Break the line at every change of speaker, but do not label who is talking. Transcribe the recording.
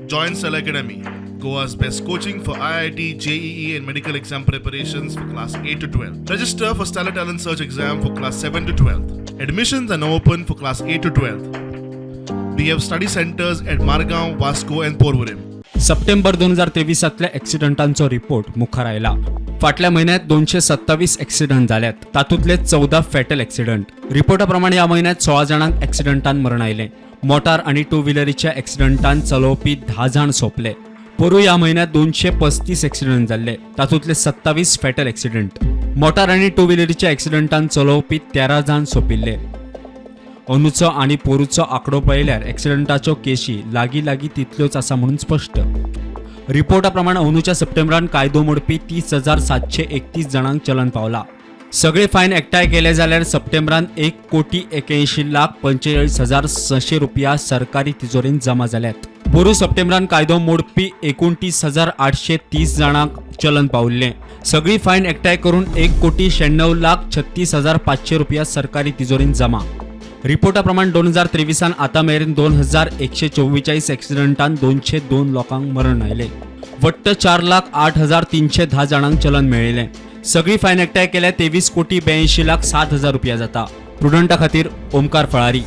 Join Cell Academy, Goa's best coaching for IIT, JEE and medical exam preparations for class 8 to 12. Register for Stellar Talent Search exam for class 7 to 12. Admissions are now open for class 8 to 12. We have study centers at Margao, Vasco and Porvorim.
September 2023तल्या ॲक्सिडंटांचो report मुखार आयला. फाटल्या महिन्यात 227 accident जाल्यात, तातूंतले 14 fatal accident. रिपोर्टा प्रमाणे या महिन्यात 16 जाणांक ॲक्सिडंटान मरण आयले. मोटार आणि टू व्हिलरीच्या ॲक्सिडंटान चलोवपी 10 जाण सोंपले. पोरू या महिन्यात 235 ॲक्सिडंट जाल्ले, तातूंतले 27 फॅटल ॲक्सिडंट. मोटार आणि टू व्हिलरीच्या ॲक्सिडंटान चलोवपी 13 जाण सोंपिल्ले. अंदूचो आणि पोरूचो आंकडो पळयल्यार ॲक्सिडंटाच्यो केशी लागीं तितल्योच आसा म्हणून स्पश्ट. रिपोर्टा प्रमाण अंदूच्या सप्टेंबरान कायदो मोडपी 30,731 जाणांक चलन पावला. सगळे फायन एकठांय केले जाल्यार सप्टेंबरान 1,81,45,600 रुपया सरकारी तिजोरींत जमा जाल्यात. पोरू सप्टेंबरान कायदो मोडपी 29,830 जाणांक चलन पावल्लें. सगळी फायन एकठांय करून 1,96,36,500 रुपया सरकारी तिजोरींत जमा. रिपोर्टा प्रमाण 2023 आतां मेरेन 2,144 ॲक्सिडंटान 202 लोकांक मरण आयले. वट्ट 4,08,310 जाणांक चलन मेळिल्लें. सगळी फायन एकठांय केल्यार 23,82,07,000 रुपया जाता. प्रुडंटा खातीर ओमकार फळारी.